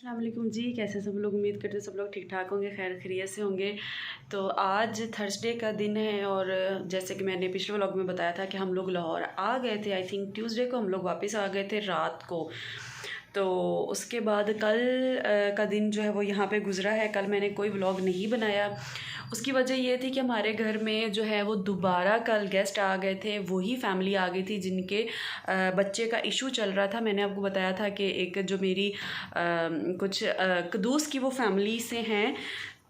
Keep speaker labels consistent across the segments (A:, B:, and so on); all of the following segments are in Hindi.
A: अस्सलाम वालेकुम जी। कैसे सब लोग? उम्मीद करते सब लोग ठीक ठाक होंगे, खैर खैरियत से होंगे। तो आज थर्सडे का दिन है और जैसे कि मैंने पिछले व्लॉग में बताया था कि हम लोग लाहौर आ गए थे। आई थिंक ट्यूसडे को हम लोग वापस आ गए थे रात को। तो उसके बाद कल का दिन जो है वो यहाँ पे गुज़रा है। कल मैंने कोई व्लॉग नहीं बनाया। उसकी वजह ये थी कि हमारे घर में जो है वो दोबारा कल गेस्ट आ गए थे। वही फैमिली आ गई थी जिनके बच्चे का इशू चल रहा था। मैंने आपको बताया था कि एक जो मेरी कुछ कदूस की वो फैमिली से हैं,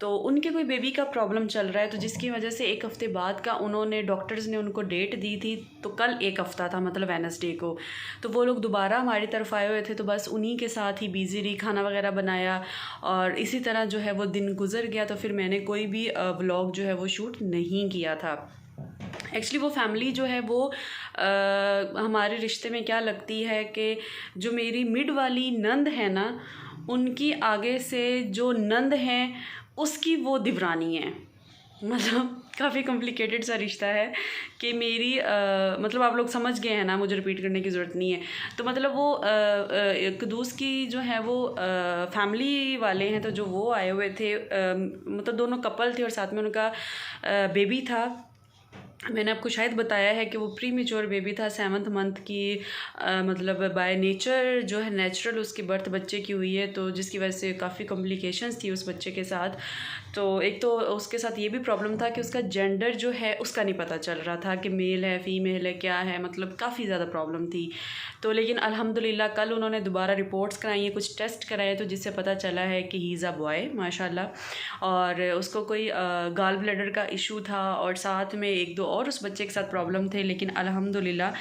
A: तो उनके कोई बेबी का प्रॉब्लम चल रहा है, तो जिसकी वजह से एक हफ़्ते बाद का उन्होंने डॉक्टर्स ने उनको डेट दी थी। तो कल एक हफ़्ता था, मतलब वेडनेसडे को। तो वो लोग दोबारा हमारी तरफ आए हुए थे, तो बस उन्हीं के साथ ही बिज़ी रही, खाना वगैरह बनाया और इसी तरह जो है वो दिन गुजर गया। तो फिर मैंने कोई भी व्लॉग जो है वो शूट नहीं किया था। एक्चुअली वो फैमिली जो है वो हमारे रिश्ते में क्या लगती है कि जो मेरी मिड वाली नंद है ना, उनकी आगे से जो नंद हैं उसकी वो दिवरानी है। मतलब काफ़ी कॉम्प्लिकेटेड सा रिश्ता है कि मेरी मतलब आप लोग समझ गए हैं ना, मुझे रिपीट करने की ज़रूरत नहीं है। तो मतलब वो कदूस की जो है वो फैमिली वाले हैं, तो जो वो आए हुए थे, मतलब दोनों कपल थे और साथ में उनका बेबी था। मैंने आपको शायद बताया है कि वो प्री मेच्योर बेबी था, 7th मंथ की, मतलब बाय नेचर जो है नेचुरल उसकी बर्थ बच्चे की हुई है, तो जिसकी वजह से काफ़ी कॉम्प्लिकेशंस थी उस बच्चे के साथ। तो एक तो उसके साथ ये भी प्रॉब्लम था कि उसका जेंडर जो है उसका नहीं पता चल रहा था कि मेल है फीमेल है क्या है, मतलब काफ़ी ज़्यादा प्रॉब्लम थी। तो लेकिन अल्हम्दुलिल्लाह कल उन्होंने दोबारा रिपोर्ट्स कराई हैं, कुछ टेस्ट कराए, तो जिससे पता चला है कि ही इज़ अ बॉय माशाल्लाह। और उसको कोई गाल ब्लैडर का इशू था और साथ में एक दो और उस बच्चे के साथ प्रॉब्लम थे, लेकिन अल्हम्दुलिल्लाह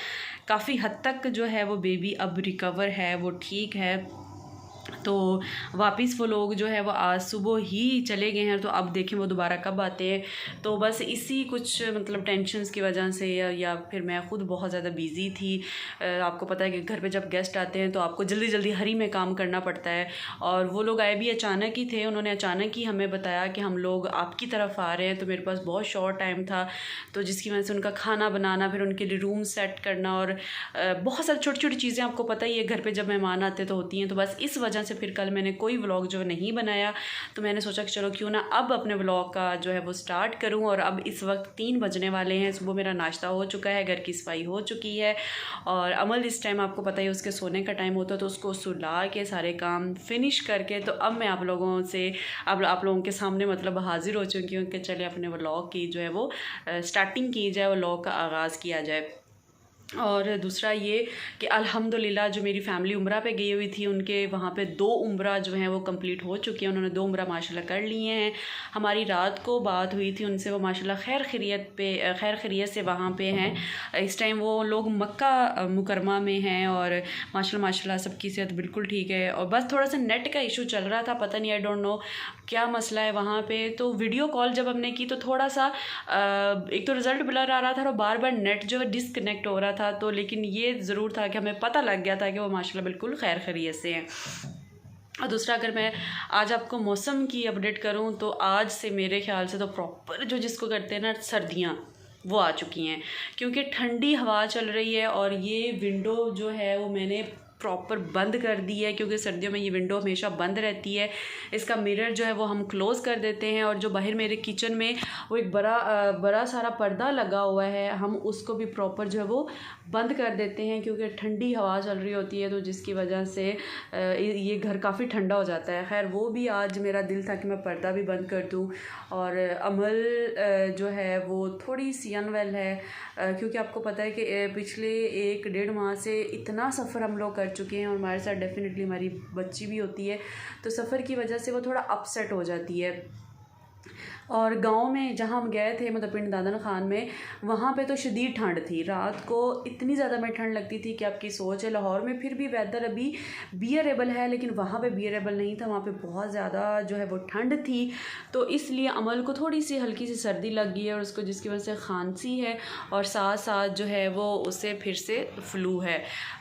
A: काफ़ी हद तक जो है वो बेबी अब रिकवर है, वो ठीक है। तो वापस वो लोग जो है वो आज सुबह ही चले गए हैं, तो अब देखें वो दोबारा कब आते हैं। तो बस इसी कुछ मतलब टेंशन्स की वजह से या फिर मैं ख़ुद बहुत ज़्यादा बिज़ी थी। आपको पता है कि घर पे जब गेस्ट आते हैं तो आपको जल्दी जल्दी हरी में काम करना पड़ता है, और वो लोग आए भी अचानक ही थे। उन्होंने अचानक ही हमें बताया कि हम लोग आपकी तरफ आ रहे हैं, तो मेरे पास बहुत शॉर्ट टाइम था, तो जिसकी वजह से उनका खाना बनाना, फिर उनके लिए रूम सेट करना और बहुत सारी छोटी छोटी चीज़ें आपको पता ही है घर पे जब मेहमान आते तो होती हैं। तो बस इस वजह से फिर कल मैंने कोई व्लॉग जो नहीं बनाया। तो मैंने सोचा कि चलो क्यों ना अब अपने व्लॉग का जो है वो स्टार्ट करूं। और अब इस वक्त 3 बजने वाले हैं, सुबह मेरा नाश्ता हो चुका है, घर की सफाई हो चुकी है, और अमल इस टाइम आपको पता ही उसके सोने का टाइम होता है, तो उसको सुला के सारे काम फिनिश करके तो अब मैं आप लोगों से अब आप लोगों के सामने मतलब हाजिर हो चुकी हूँ कि चले अपने व्लॉग की जो है वो स्टार्टिंग की जाए, व्लॉग का आगाज़ किया जाए। और दूसरा ये कि अल्हम्दुलिल्लाह जो मेरी फ़ैमिली उम्रा पे गई हुई थी, उनके वहाँ पे 2 उम्रा जो हैं वो कंप्लीट हो चुकी हैं। उन्होंने 2 उम्रा माशाल्लाह कर लिए हैं। हमारी रात को बात हुई थी उनसे, वो माशाल्लाह खैर खैरियत से वहाँ पे हैं। इस टाइम वो लोग मक्का मुकरमा में हैं और माशाल्लाह सबकी सेहत बिल्कुल ठीक है। और बस थोड़ा सा नेट का इशू चल रहा था, पता नहीं, आई डोंट नो क्या मसला है वहाँ पे। तो वीडियो कॉल जब हमने की तो थोड़ा सा एक तो रिज़ल्ट ब्लर आ रहा था और बार बार नेट जो है डिसकनेक्ट हो रहा था। तो लेकिन ये ज़रूर था कि हमें पता लग गया था कि वो माशाल्लाह बिल्कुल खैर खैरियत से हैं। और दूसरा, अगर मैं आज आपको मौसम की अपडेट करूं तो आज से मेरे ख्याल से तो प्रॉपर जो जिसको करते हैं ना सर्दियां, वो आ चुकी हैं, क्योंकि ठंडी हवा चल रही है। और ये विंडो जो है वो मैंने प्रॉपर बंद कर दी है, क्योंकि सर्दियों में ये विंडो हमेशा बंद रहती है। इसका मिरर जो है वो हम क्लोज़ कर देते हैं, और जो बाहर मेरे किचन में वो एक बड़ा सारा पर्दा लगा हुआ है, हम उसको भी प्रॉपर जो है वो बंद कर देते हैं, क्योंकि ठंडी हवा चल रही होती है, तो जिसकी वजह से ये घर काफ़ी ठंडा हो जाता है। खैर वो भी आज मेरा दिल था कि मैं पर्दा भी बंद कर दूँ। और अमल जो है वो थोड़ी सी अनवेल है, क्योंकि आपको पता है कि पिछले 1-1.5 माह से इतना सफ़र हम लोग कर चुके हैं, और हमारे साथ डेफिनेटली हमारी बच्ची भी होती है, तो सफ़र की वजह से वो थोड़ा अपसेट हो जाती है। और गांव में जहाँ हम गए थे, मतलब पिंड दादन खान में, वहाँ पे तो शदीद ठंड थी। रात को इतनी ज़्यादा में ठंड लगती थी कि आपकी सोच है। लाहौर में फिर भी वेदर अभी बियरेबल है, लेकिन वहाँ पे बियरेबल नहीं था, वहाँ पे बहुत ज़्यादा जो है वो ठंड थी। तो इसलिए अमल को थोड़ी सी हल्की सी सर्दी लग गई है, और उसको जिसकी वजह से खांसी है, और साथ साथ जो है वो उसे फिर से फ्लू है।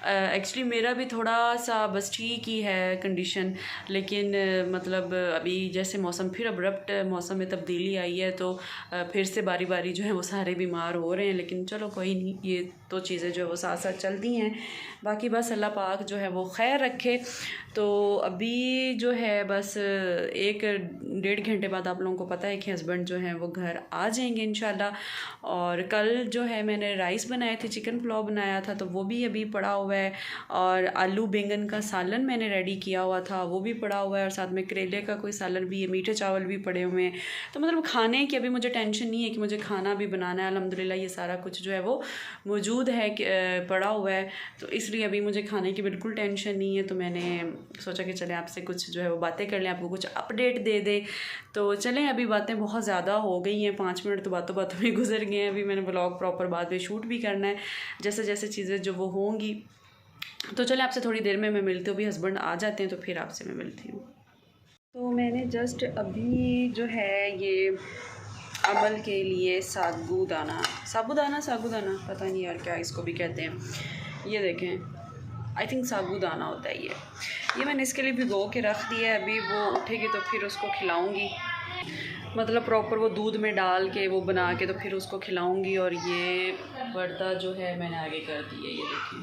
A: एक्चुअली मेरा भी थोड़ा सा बस ठीक ही है कंडीशन, लेकिन मतलब अभी जैसे मौसम फिर अब्रप्ट मौसम मौसम में तब्दीली आई है तो फिर से बारी बारी जो है वो सारे बीमार हो रहे हैं, लेकिन चलो कोई नहीं, ये तो चीज़ें जो है वो साथ साथ चलती हैं। बाकी बस अल्लाह पाक जो है वो खैर रखे। तो अभी जो है बस 1-1.5 घंटे बाद आप लोगों को पता है कि हस्बैंड जो है वो घर आ जाएंगे इंशाल्लाह। और कल जो है मैंने राइस बनाए थे, चिकन पुलाव बनाया था, तो वो भी अभी पड़ा हुआ है। और आलू बैंगन का सालन मैंने रेडी किया हुआ था, वो भी पड़ा हुआ है। और साथ में करेले का कोई सालन भी है, मीठे चावल भी पड़े हुए हैं। तो मतलब खाने की अभी मुझे टेंशन नहीं है कि मुझे खाना भी बनाना है। अल्हम्दुलिल्लाह ये सारा कुछ जो है वो मौजूद है, पड़ा हुआ है, तो इसलिए अभी मुझे खाने की बिल्कुल टेंशन नहीं है। तो मैंने सोचा कि चलें आपसे कुछ जो है वो बातें कर लें, आपको कुछ अपडेट दे दे। तो चलें, अभी बातें बहुत ज़्यादा हो गई हैं, 5 मिनट तो बातों बातों में गुजर गए हैं। अभी मैंने ब्लॉग प्रॉपर बाद में शूट भी करना है, जैसे जैसे चीज़ें जो वो होंगी। तो चलें आपसे थोड़ी देर में मैं मिलती हूँ, अभी हस्बैंड आ जाते हैं तो फिर आपसे मैं मिलती हूँ। तो मैंने जस्ट अभी जो है ये अमल के लिए साबूदाना पता नहीं यार क्या इसको भी कहते हैं, ये देखें, आई थिंक साबूदाना होता है ये मैंने इसके लिए भिगो के रख दिया है। अभी वो उठेगी तो फिर उसको खिलाऊंगी, मतलब प्रॉपर वो दूध में डाल के वो बना के तो फिर उसको खिलाऊंगी। और ये पर्दा जो है मैंने आगे कर दिया, ये देखिए,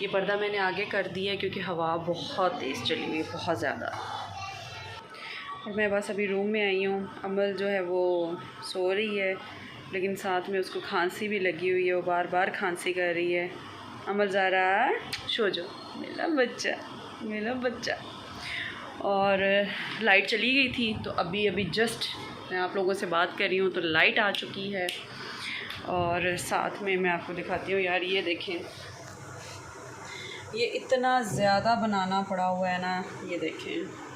A: ये पर्दा मैंने आगे कर दिया है क्योंकि हवा बहुत तेज़ चली हुई है, बहुत ज़्यादा। और मैं बस अभी रूम में आई हूँ। अमल जो है वो सो रही है, लेकिन साथ में उसको खांसी भी लगी हुई है, वो बार बार खांसी कर रही है। अमल ज़ारा सो जो, मेरा बच्चा। और लाइट चली गई थी, तो अभी जस्ट मैं आप लोगों से बात कर रही हूँ तो लाइट आ चुकी है। और साथ में मैं आपको दिखाती हूँ यार, ये देखें, ये इतना ज़्यादा बनाना पड़ा हुआ है ना, ये देखें।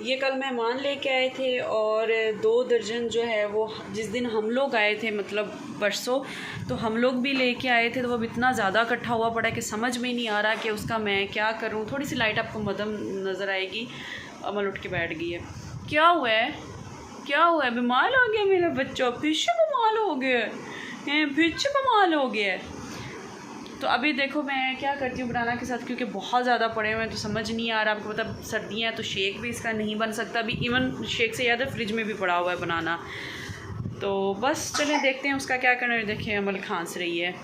A: ये कल मेहमान लेके आए थे और 2 दर्जन जो है वो जिस दिन हम लोग आए थे, मतलब परसों, तो हम लोग भी लेके आए थे। तो वो इतना ज़्यादा इकट्ठा हुआ पड़ा है कि समझ में ही नहीं आ रहा कि उसका मैं क्या करूं। थोड़ी सी लाइट आपको मदम नज़र आएगी। अमल उठ के बैठ गई है। क्या हुआ है, बीमार हो गया मेरा बच्चा, फिर से बीमार हो गया है। तो अभी देखो मैं क्या करती हूँ बनाना के साथ, क्योंकि बहुत ज़्यादा पड़े हुए हैं तो समझ नहीं आ रहा। आपको पता सर्दियाँ हैं तो शेक भी इसका नहीं बन सकता। अभी इवन शेक से ज़्यादा फ्रिज में भी पड़ा हुआ है बनाना। तो बस चलें देखते हैं उसका क्या करना है। देखिए अमल खांस रही है।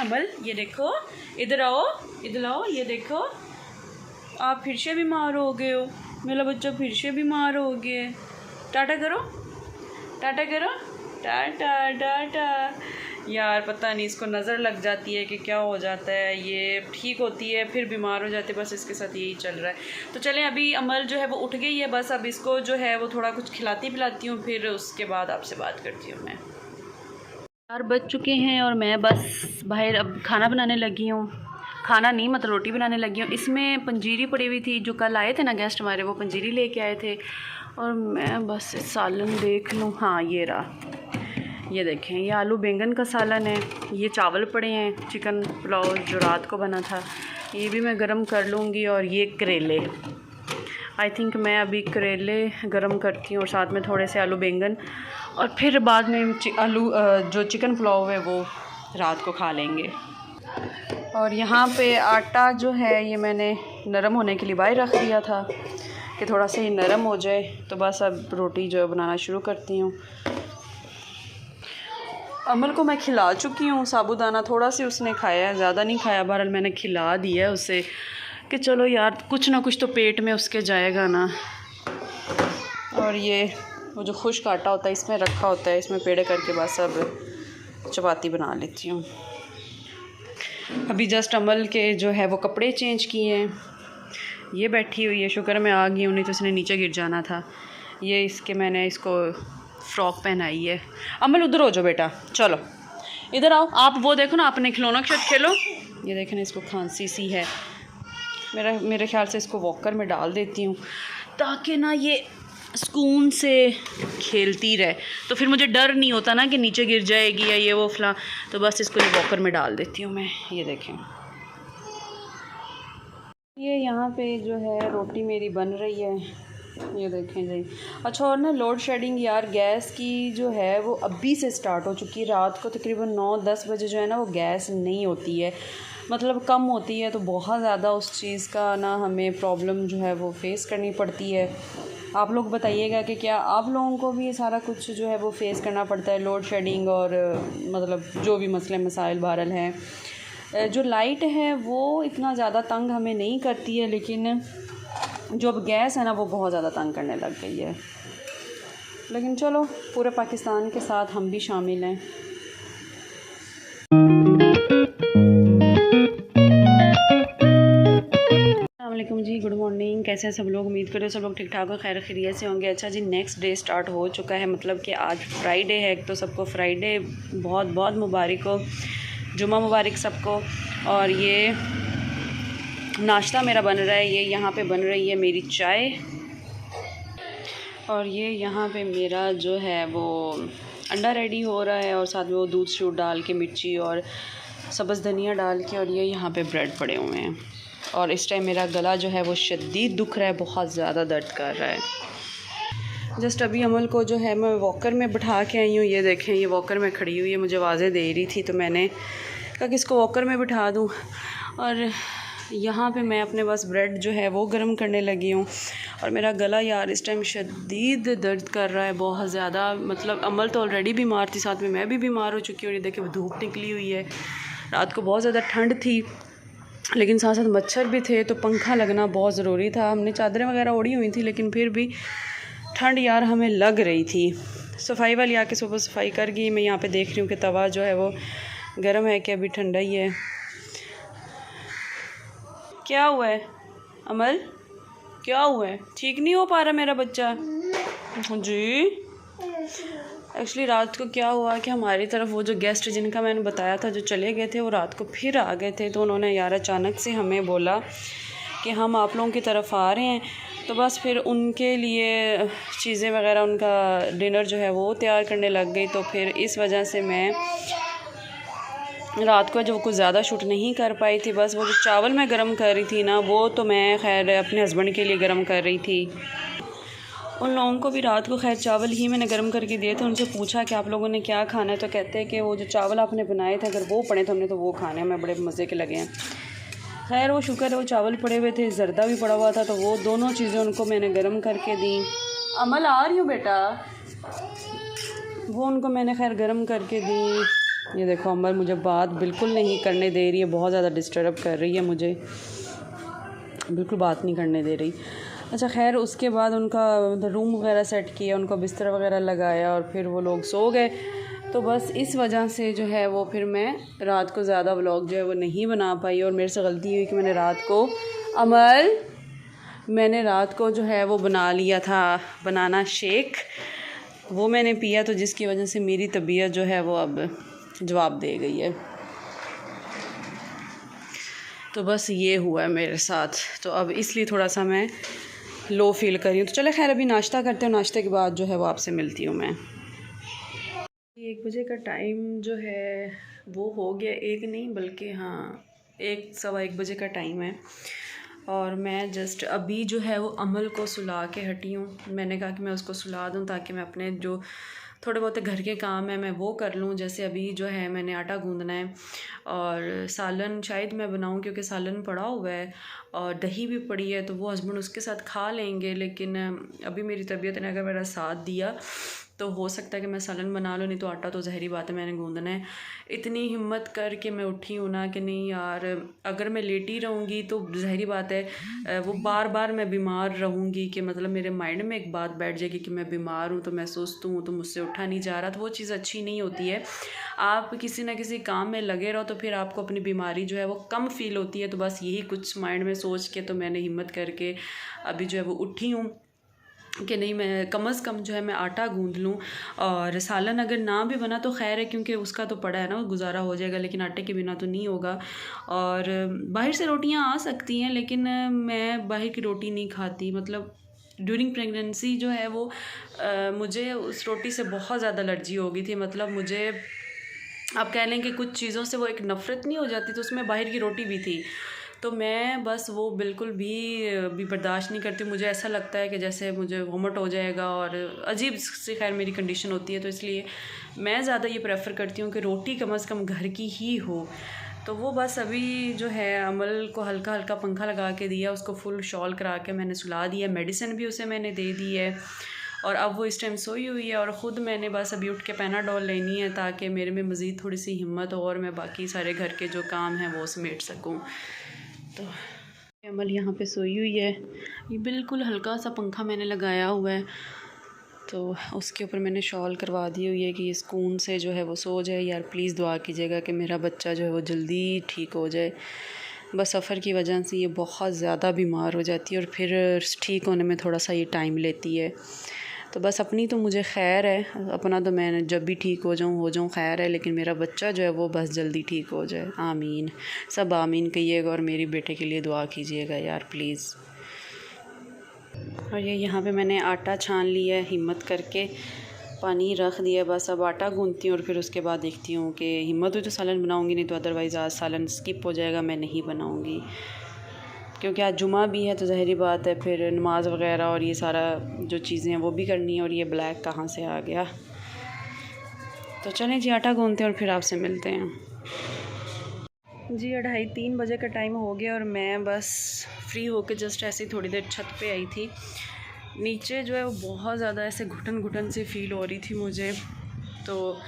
A: अमल ये देखो, इधर आओ, ये देखो, आप फिर से बीमार हो गए हो, मेरा बच्चा फिर से बीमार हो गया। टाटा करो, टाटा। यार पता नहीं इसको नज़र लग जाती है कि क्या हो जाता है, ये ठीक होती है फिर बीमार हो जाती है, बस इसके साथ यही चल रहा है। तो चलें, अभी अमल जो है वो उठ गई है, बस अब इसको जो है वो थोड़ा कुछ खिलाती पिलाती हूँ, फिर उसके बाद आपसे बात करती हूँ मैं। 4 बज चुके हैं और मैं बस बाहर अब खाना बनाने लगी हूँ। खाना नहीं, मतलब रोटी बनाने लगी हूँ। इसमें पंजीरी पड़ी हुई थी, जो कल आए थे ना गेस्ट हमारे, वो पंजीरी लेके आए थे। और मैं बस सालन देख लूँ, हाँ ये रहा, ये देखें, ये आलू बैंगन का सालन है। ये चावल पड़े हैं, चिकन पुलाव जो रात को बना था, ये भी मैं गरम कर लूँगी। और ये करेले, आई थिंक मैं अभी करेले गरम करती हूँ और साथ में थोड़े से आलू बैंगन, और फिर बाद में जो चिकन पुलाव है वो रात को खा लेंगे। और यहाँ पे आटा जो है ये मैंने नरम होने के लिए बाहर रख दिया था कि थोड़ा सा ही नरम हो जाए। तो बस अब रोटी जो है बनाना शुरू करती हूँ। अमल को मैं खिला चुकी हूँ साबूदाना, थोड़ा सी उसने खाया है, ज़्यादा नहीं खाया। बहरहाल मैंने खिला दिया है उसे कि चलो यार कुछ ना कुछ तो पेट में उसके जाएगा ना। और ये वो जो खुश्क आटा होता है इसमें रखा होता है, इसमें पेड़े करके बस अब चपाती बना लेती हूँ। अभी जस्ट अमल के जो है वो कपड़े चेंज किए हैं। ये बैठी हुई है, शुक्र मैं आ गई हूँ, नहीं तो इसने नीचे गिर जाना था। ये मैंने इसको फ्रॉक पहनाई है। अमल उधर हो जाओ बेटा, चलो इधर आओ। आप वो देखो ना, अपने खिलौनों के साथ खेलो। ये देखें ना, इसको खांसी सी है। मेरे ख्याल से इसको वॉकर में डाल देती हूँ ताकि ना ये सुकून से खेलती रहे, तो फिर मुझे डर नहीं होता ना कि नीचे गिर जाएगी या ये वो फला। तो बस इसको वॉकर में डाल देती हूँ मैं। ये देखें, ये यहाँ पे जो है रोटी मेरी बन रही है, ये देखें जी। अच्छा, और ना लोड शेडिंग यार, गैस की जो है वो अभी से स्टार्ट हो चुकी है। रात को तकरीबन 9-10 बजे जो है ना वो गैस नहीं होती है। मतलब कम होती है तो बहुत ज़्यादा उस चीज़ का ना हमें प्रॉब्लम जो है वो फेस करनी पड़ती है। आप लोग बताइएगा कि क्या आप लोगों को भी ये सारा कुछ जो है वो फेस करना पड़ता है, लोड शेडिंग और मतलब जो भी मसले मसाइल बहरहाल हैं। जो लाइट है वो इतना ज़्यादा तंग हमें नहीं करती है, लेकिन जो अब गैस है ना वो बहुत ज़्यादा तंग करने लग गई है। लेकिन चलो, पूरे पाकिस्तान के साथ हम भी शामिल हैं। अस्सलामुअलैकुम जी, गुड मॉर्निंग। कैसे हैं सब लोग? उम्मीद करो सब लोग ठीक ठाक हो, खैर खैरियत से होंगे। अच्छा जी, नेक्स्ट डे स्टार्ट हो चुका है, मतलब कि आज फ्राइडे है। तो सबको फ्राइडे बहुत बहुत मुबारक हो, जुम्मा मुबारक सबको। और ये नाश्ता मेरा बन रहा है, ये यहाँ पे बन रही है मेरी चाय, और ये यहाँ पे मेरा जो है वो अंडा रेडी हो रहा है, और साथ में वो दूध शूट डाल के, मिर्ची और सब्ज़ धनिया डाल के, और ये यहाँ पे ब्रेड पड़े हुए हैं। और इस टाइम मेरा गला जो है वो शदीद दुख रहा है, बहुत ज़्यादा दर्द कर रहा है। जस्ट अभी अमल को जो है मैं वॉकर में बिठा के आई हूँ। ये देखें, ये वॉकर में खड़ी हुई है, मुझे आवाज़ें दे रही थी, तो मैंने कहा कि इसको वॉकर में बिठा दूँ। और यहाँ पे मैं अपने पास ब्रेड जो है वो गर्म करने लगी हूँ। और मेरा गला यार इस टाइम शदीद दर्द कर रहा है, बहुत ज़्यादा। मतलब अमल तो ऑलरेडी बीमार थी, साथ में मैं भी बीमार हो चुकी हूँ। ये देखिए धूप निकली हुई है, रात को बहुत ज़्यादा ठंड थी, लेकिन साथ साथ मच्छर भी थे, तो पंखा लगना बहुत ज़रूरी था। हमने चादरें वगैरह ओढ़ी हुई थी, लेकिन फिर भी ठंड यार हमें लग रही थी। सफाई वाली आके सुबह सफाई कर गई। मैं यहाँ पे देख रही हूँ कि तवा जो है वो गर्म है कि अभी ठंडा ही है। क्या हुआ है अमल? क्या हुआ है? ठीक नहीं हो पा रहा मेरा बच्चा जी? एक्चुअली रात को क्या हुआ कि हमारी तरफ वो जो गेस्ट जिनका मैंने बताया था जो चले गए थे, वो रात को फिर आ गए थे। तो उन्होंने यार अचानक से हमें बोला कि हम आप लोगों की तरफ आ रहे हैं। तो बस फिर उनके लिए चीज़ें वगैरह, उनका डिनर जो है वो तैयार करने लग गई। तो फिर इस वजह से मैं रात को जो कुछ ज़्यादा शूट नहीं कर पाई थी। बस वो जो चावल मैं गर्म कर रही थी ना, वो तो मैं खैर अपने हस्बैंड के लिए गर्म कर रही थी। उन लोगों को भी रात को खैर चावल ही मैंने गर्म करके दिए थे। उनसे पूछा कि आप लोगों ने क्या खाना है, तो कहते हैं कि वो जो चावल आपने बनाए थे अगर वो पड़े तो हमने तो वो खाने हमें बड़े मज़े के लगे हैं। खैर वो शुक्र है, वो चावल पड़े हुए थे, ज़र्दा भी पड़ा हुआ था, तो वो दोनों चीज़ें उनको मैंने गर्म करके दी। अमल आ रही हूँ बेटा, वो उनको मैंने खैर गर्म करके दी। ये देखो अमल मुझे बात बिल्कुल नहीं करने दे रही है, बहुत ज़्यादा डिस्टर्ब कर रही है मुझे, बिल्कुल बात नहीं करने दे रही। अच्छा खैर उसके बाद उनका रूम वगैरह सेट किया, उनको बिस्तर वगैरह लगाया, और फिर वो लोग सो गए। तो बस इस वजह से जो है वो फिर मैं रात को ज़्यादा व्लॉग जो है वो नहीं बना पाई। और मेरे से गलती हुई कि मैंने रात को जो है वो बना लिया था बनाना शेक, वो मैंने पिया, तो जिसकी वजह से मेरी तबीयत जो है वो अब जवाब दे गई है। तो बस ये हुआ है मेरे साथ, तो अब इसलिए थोड़ा सा मैं लो फील कर रही हूँ। तो चले खैर अभी नाश्ता करते हैं, नाश्ते के बाद जो है वो आपसे मिलती हूँ मैं। 1 बजे का टाइम जो है वो हो गया, एक नहीं बल्कि हाँ 1 सवा 1 बजे का टाइम है। और मैं जस्ट अभी जो है वो अमल को सुला के हटी हूँ। मैंने कहा कि मैं उसको सुला दूँ ताकि मैं अपने जो थोड़े बहुत घर के काम है मैं वो कर लूँ। जैसे अभी जो है मैंने आटा गूंदना है, और सालन शायद मैं बनाऊँ क्योंकि सालन पड़ा हुआ है और दही भी पड़ी है, तो वो हस्बैंड उसके साथ खा लेंगे। लेकिन अभी मेरी तबीयत ने अगर मेरा साथ दिया तो हो सकता है कि मैं सालन बना लूँ, नहीं तो आटा तो ज़हरी बात है मैंने गूंदना है। इतनी हिम्मत करके मैं उठी हूँ ना कि नहीं यार, अगर मैं लेटी रहूँगी तो ज़हरी बात है वो बार बार मैं बीमार रहूँगी, कि मतलब मेरे माइंड में एक बात बैठ जाएगी कि मैं बीमार हूँ, तो मैं सुस्त हूँ, तो मुझसे उठा नहीं जा रहा, तो वो चीज़ अच्छी नहीं होती है। आप किसी ना किसी काम में लगे रहो तो फिर आपको अपनी बीमारी जो है वो कम फील होती है। तो बस यही कुछ माइंड में सोच के तो मैंने हिम्मत करके अभी जो है वो उठी हूँ कि नहीं मैं कम से कम जो है मैं आटा गूंद लूँ। और सालन अगर ना भी बना तो खैर है, क्योंकि उसका तो पड़ा है ना, गुजारा हो जाएगा, लेकिन आटे के बिना तो नहीं होगा। और बाहर से रोटियां आ सकती हैं, लेकिन मैं बाहर की रोटी नहीं खाती। मतलब ड्यूरिंग प्रेगनेंसी जो है वो मुझे उस रोटी से बहुत ज़्यादा एलर्जी हो गई थी। मतलब मुझे आप कह लें कि कुछ चीज़ों से वो एक नफ़रत नहीं हो जाती, तो उसमें बाहर की रोटी भी थी। तो मैं बस वो बिल्कुल भी बर्दाश्त नहीं करती। मुझे ऐसा लगता है कि जैसे मुझे वोमिट हो जाएगा, और अजीब सी खैर मेरी कंडीशन होती है। तो इसलिए मैं ज़्यादा ये प्रेफर करती हूँ कि रोटी कम से कम घर की ही हो। तो वो बस अभी जो है अमल को हल्का हल्का पंखा लगा के दिया, उसको फुल शॉल करा के मैंने सुला दिया, मेडिसिन भी उसे मैंने दे दी है और अब वो इस टाइम सोई हुई है। और ख़ुद मैंने बस अभी उठ के पैनाडोल लेनी है ताकि मेरे में मज़ीद थोड़ी सी हिम्मत हो और मैं बाकी सारे घर के जो काम हैं वो समेट सकूँ। तो अमल यहाँ पे सोई हुई है, ये बिल्कुल हल्का सा पंखा मैंने लगाया हुआ है, तो उसके ऊपर मैंने शॉल करवा दी हुई है कि ये सुकून से जो है वो सो जाए। यार प्लीज़ दुआ कीजिएगा कि मेरा बच्चा जो है वो जल्दी ठीक हो जाए। बस सफ़र की वजह से ये बहुत ज़्यादा बीमार हो जाती है और फिर ठीक होने में थोड़ा सा ये टाइम लेती है। तो बस अपनी तो मुझे खैर है, अपना तो मैं जब भी ठीक हो जाऊँ खैर है, लेकिन मेरा बच्चा जो है वो बस जल्दी ठीक हो जाए। आमीन, सब आमीन कहिएगा और मेरी बेटे के लिए दुआ कीजिएगा यार प्लीज़। और ये यहाँ पे मैंने आटा छान लिया है हिम्मत करके, पानी रख दिया, बस अब आटा गूंथती हूँ और फिर उसके बाद देखती हूँ कि हिम्मत हुई तो सालन बनाऊँगी, नहीं तो अदरवाइज़ आज सालन स्किप हो जाएगा, मैं नहीं बनाऊँगी क्योंकि आज जुमा भी है तो ज़ाहिरी बात है फिर नमाज वग़ैरह और ये सारा जो चीज़ें हैं वो भी करनी है। और ये ब्लैक कहाँ से आ गया। तो चलें जी आटा गूंथते हैं और फिर आपसे मिलते हैं जी। 2:30-3 बजे का टाइम हो गया और मैं बस फ्री होकर जस्ट ऐसे ही थोड़ी देर छत पे आई थी। नीचे जो है वो बहुत ज़्यादा ऐसे घुटन घुटन सी फ़ील हो रही थी मुझे, तो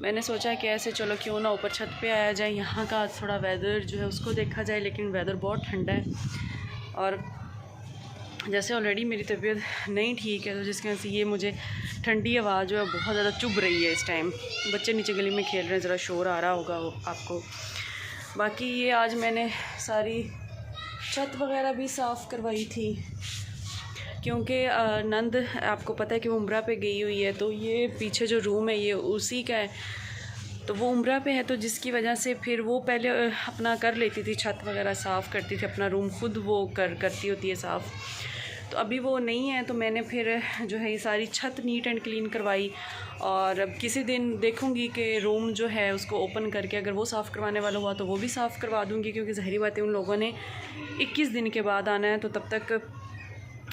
A: मैंने सोचा कि ऐसे चलो क्यों ना ऊपर छत पे आया जाए, यहाँ का थोड़ा वेदर जो है उसको देखा जाए। लेकिन वेदर बहुत ठंडा है और जैसे ऑलरेडी मेरी तबीयत नहीं ठीक है तो जिसकी वजह से ये मुझे ठंडी आवाज़ जो है बहुत ज़्यादा चुभ रही है इस टाइम। बच्चे नीचे गली में खेल रहे हैं, ज़रा शोर आ रहा होगा आपको। बाकी ये आज मैंने सारी छत वगैरह भी साफ़ करवाई थी क्योंकि नंद आपको पता है कि वो उम्रा पे गई हुई है, तो ये पीछे जो रूम है ये उसी का है, तो वो उम्रा पे है तो जिसकी वजह से फिर वो पहले अपना कर लेती थी, छत वगैरह साफ़ करती थी, अपना रूम खुद वो करती होती है साफ़। तो अभी वो नहीं है तो मैंने फिर जो है ये सारी छत नीट एंड क्लीन करवाई। और अब किसी दिन देखूंगी कि रूम जो है उसको ओपन करके अगर वो साफ़ करवाने वाला हुआ तो वो भी साफ़ करवा दूंगी, क्योंकि ज़ाहिरी बात है उन लोगों ने 21 दिन के बाद आना है, तो तब तक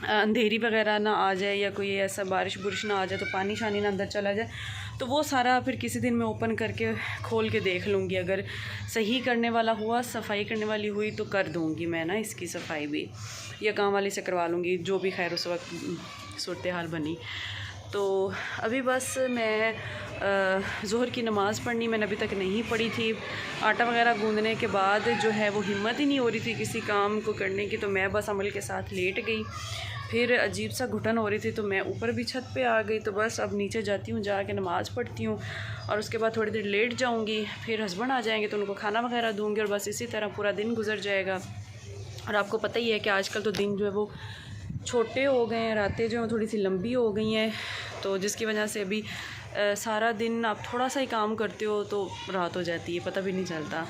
A: अंधेरी वगैरह ना आ जाए या कोई ऐसा बारिश बुरिश ना आ जाए तो पानी शानी ना अंदर चला जाए। तो वो सारा फिर किसी दिन मैं ओपन करके खोल के देख लूँगी, अगर सही करने वाला हुआ, सफाई करने वाली हुई तो कर दूँगी मैं ना इसकी सफाई भी, या काम वाली से करवा लूँगी, जो भी खैर उस वक्त सूरत हाल बनी। तो अभी बस मैं ज़ोहर की नमाज़ पढ़नी मैंने अभी तक नहीं पढ़ी थी। आटा वगैरह गूंदने के बाद जो है वो हिम्मत ही नहीं हो रही थी किसी काम को करने की, तो मैं बस अमल के साथ लेट गई। फिर अजीब सा घुटन हो रही थी तो मैं ऊपर भी छत पे आ गई। तो बस अब नीचे जाती हूँ, जाके नमाज़ पढ़ती हूँ और उसके बाद थोड़ी देर लेट जाऊँगी। फिर हस्बैंड आ जाएंगे तो उनको खाना वगैरह दूँगी और बस इसी तरह पूरा दिन गुजर जाएगा। और आपको पता ही है कि आजकल तो दिन जो है वो छोटे हो गए हैं, रातें जो हैं थोड़ी सी लंबी हो गई हैं, तो जिसकी वजह से अभी सारा दिन आप थोड़ा सा ही काम करते हो तो रात हो जाती है, पता भी नहीं चलता।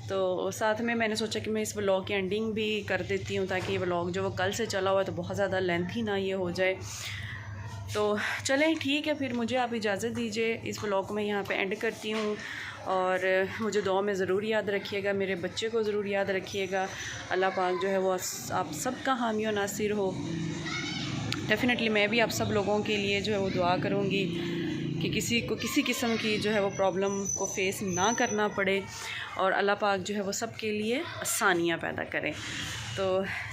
A: तो साथ में मैंने सोचा कि मैं इस व्लॉग की एंडिंग भी कर देती हूँ ताकि ये व्लॉग जो वो कल से चला हुआ है तो बहुत ज़्यादा लेंथी ना ये हो जाए। तो चलें ठीक है, फिर मुझे आप इजाज़त दीजिए, इस व्लॉग को मैं यहाँ पे एंड करती हूँ। और मुझे दुआ में ज़रूर याद रखिएगा, मेरे बच्चे को ज़रूर याद रखिएगा। अल्लाह पाक जो है वो आप सबका हामी और नासिर हो। डेफ़िनेटली मैं भी आप सब लोगों के लिए जो है वो दुआ करूँगी कि किसी को किसी किस्म की जो है वो प्रॉब्लम को फ़ेस ना करना पड़े और अल्लाह पाक जो है वो सब के लिए आसानियाँ पैदा करें। तो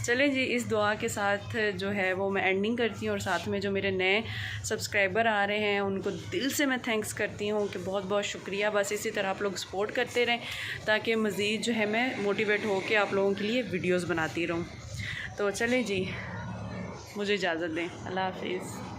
A: चलें जी, इस दुआ के साथ जो है वो मैं एंडिंग करती हूँ। और साथ में जो मेरे नए सब्सक्राइबर आ रहे हैं उनको दिल से मैं थैंक्स करती हूँ कि बहुत बहुत शुक्रिया। बस इसी तरह आप लोग सपोर्ट करते रहें ताकि मज़ीद जो है मैं मोटिवेट होकर आप लोगों के लिए वीडियोज़ बनाती रहूँ। तो चलें जी, मुझे इजाज़त दें, अल्लाह हाफ़िज़।